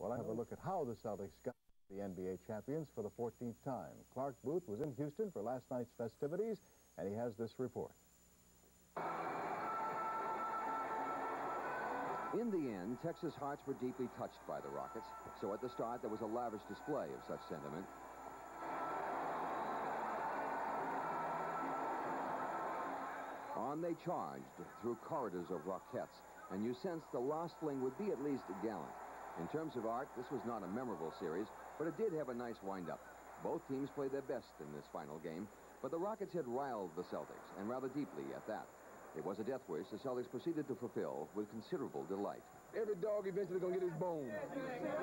Well, I have a look at how the Celtics got the NBA champions for the 14th time. Clark Booth was in Houston for last night's festivities, and he has this report. In the end, Texas hearts were deeply touched by the Rockets, so at the start there was a lavish display of such sentiment. On they charged through corridors of Rockettes, and you sensed the last fling would be at least gallant. In terms of art, this was not a memorable series, but it did have a nice wind-up. Both teams played their best in this final game, but the Rockets had riled the Celtics, and rather deeply at that. It was a death wish the Celtics proceeded to fulfill with considerable delight. Every dog eventually gonna get his bone.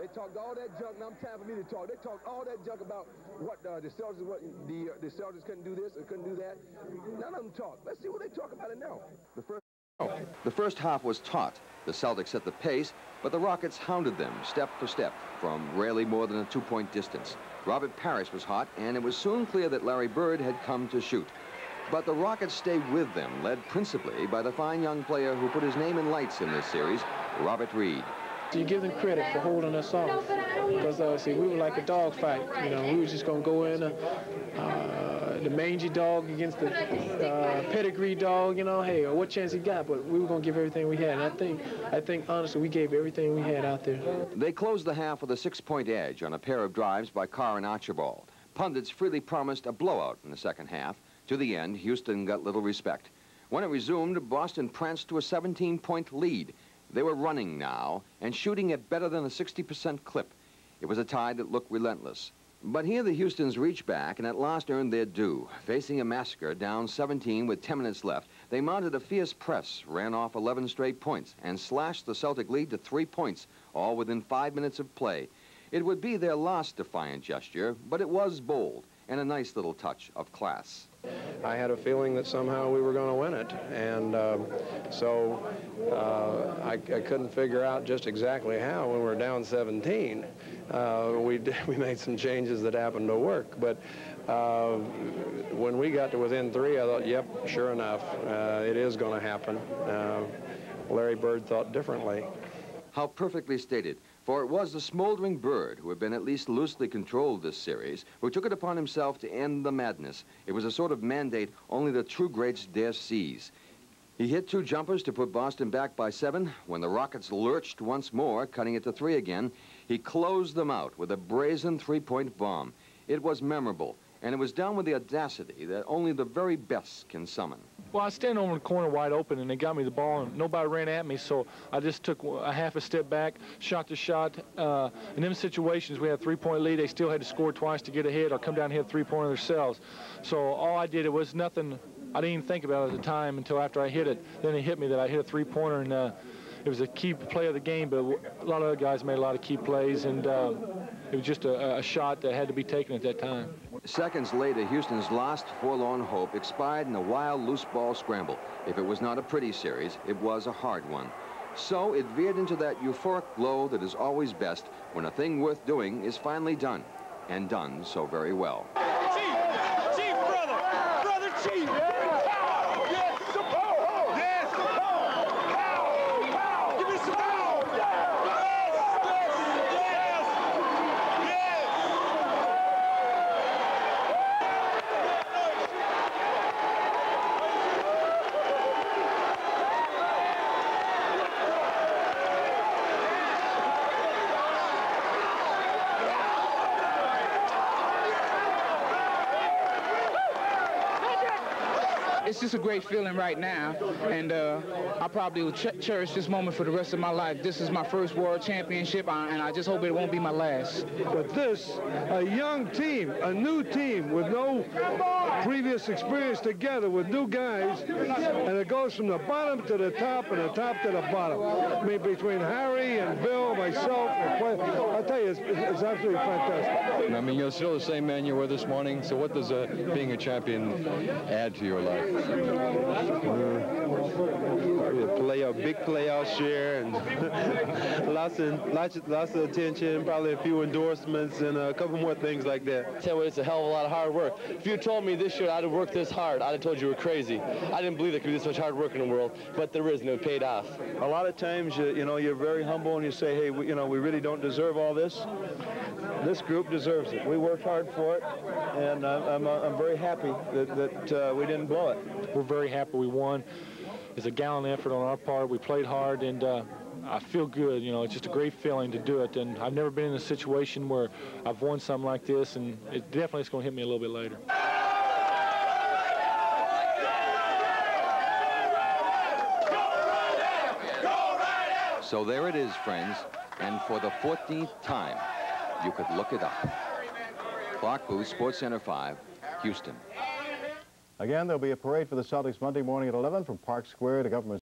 They talked all that junk. Now time for me to talk. They talked all that junk about what the Celtics, the Celtics couldn't do this or couldn't do that. None of them talk. Let's see what they talk about it now. The first half was taut. The Celtics set the pace, but the Rockets hounded them step for step from rarely more than a 2-point distance. Robert Parrish was hot, and it was soon clear that Larry Bird had come to shoot. But the Rockets stayed with them, led principally by the fine young player who put his name in lights in this series, Robert Reid. You give them credit for holding us off, because see, we were like a dog fight. You know, we were just going to go in the mangy dog against the pedigree dog. You know, hey, what chance he got? But we were going to give everything we had. And I think honestly, we gave everything we had out there. They closed the half with a 6-point edge on a pair of drives by Carr and Archibald. Pundits freely promised a blowout in the second half. To the end, Houston got little respect. When it resumed, Boston pranced to a 17-point lead. They were running now and shooting at better than a 60% clip. It was a tie that looked relentless. But here the Houstons reached back and at last earned their due. Facing a massacre down 17 with 10 minutes left, they mounted a fierce press, ran off 11 straight points, and slashed the Celtic lead to 3 points, all within 5 minutes of play. It would be their last defiant gesture, but it was bold and a nice little touch of class. I had a feeling that somehow we were going to win it, and so I couldn't figure out just exactly how. When we were down 17, we made some changes that happened to work, but when we got to within 3, I thought, yep, sure enough, it is going to happen. Larry Bird thought differently. How perfectly stated. For it was the smoldering Bird, who had been at least loosely controlled this series, who took it upon himself to end the madness. It was a sort of mandate only the true greats dare seize. He hit 2 jumpers to put Boston back by 7. When the Rockets lurched once more, cutting it to 3 again, he closed them out with a brazen 3-point bomb. It was memorable, and it was done with the audacity that only the very best can summon. Well, I was standing over in the corner wide open, and they got me the ball, and nobody ran at me, so I just took a half a step back, shot the shot. In them situations, we had a 3-point lead. They still had to score twice to get ahead or come down and hit a 3-pointer themselves. So all I did, it was nothing. I didn't even think about it at the time until after I hit it. Then it hit me that I hit a 3-pointer, and it was a key play of the game, but a lot of other guys made a lot of key plays, and it was just a shot that had to be taken at that time. Seconds later, Houston's last forlorn hope expired in a wild, loose ball scramble. If it was not a pretty series, it was a hard one. So it veered into that euphoric glow that is always best when a thing worth doing is finally done, and done so very well. Chief, brother, Chief! It's just a great feeling right now, and I probably will cherish this moment for the rest of my life. This is my first world championship, and I just hope it won't be my last. But this, a young team, a new team with no previous experience together with new guys, and it goes from the bottom to the top and the top to the bottom. I mean, between Harry and Bill, myself, I'll tell you, it's absolutely fantastic. I mean, you're still the same man you were this morning, so what does being a champion add to your life? big playoff share, and lots of attention, probably a few endorsements, and a couple more things like that. Tell you, it's a hell of a lot of hard work. If you told me this year I'd have worked this hard, I'd have told you were crazy. I didn't believe there could be this much hard work in the world, but there is, and it paid off. A lot of times, you're very humble, and you say, hey, we really don't deserve all this. This group deserves it. We worked hard for it, and I'm very happy that we didn't blow it. We're very happy we won. It's a gallant effort on our part. We played hard, and I feel good. It's just a great feeling to do it. And I've never been in a situation where I've won something like this, and it definitely is going to hit me a little bit later. So there it is, friends. And for the 14th time, you could look it up. Clark Booth, Sports Center 5, Houston. Again, there'll be a parade for the Celtics Monday morning at 11 from Park Square to Government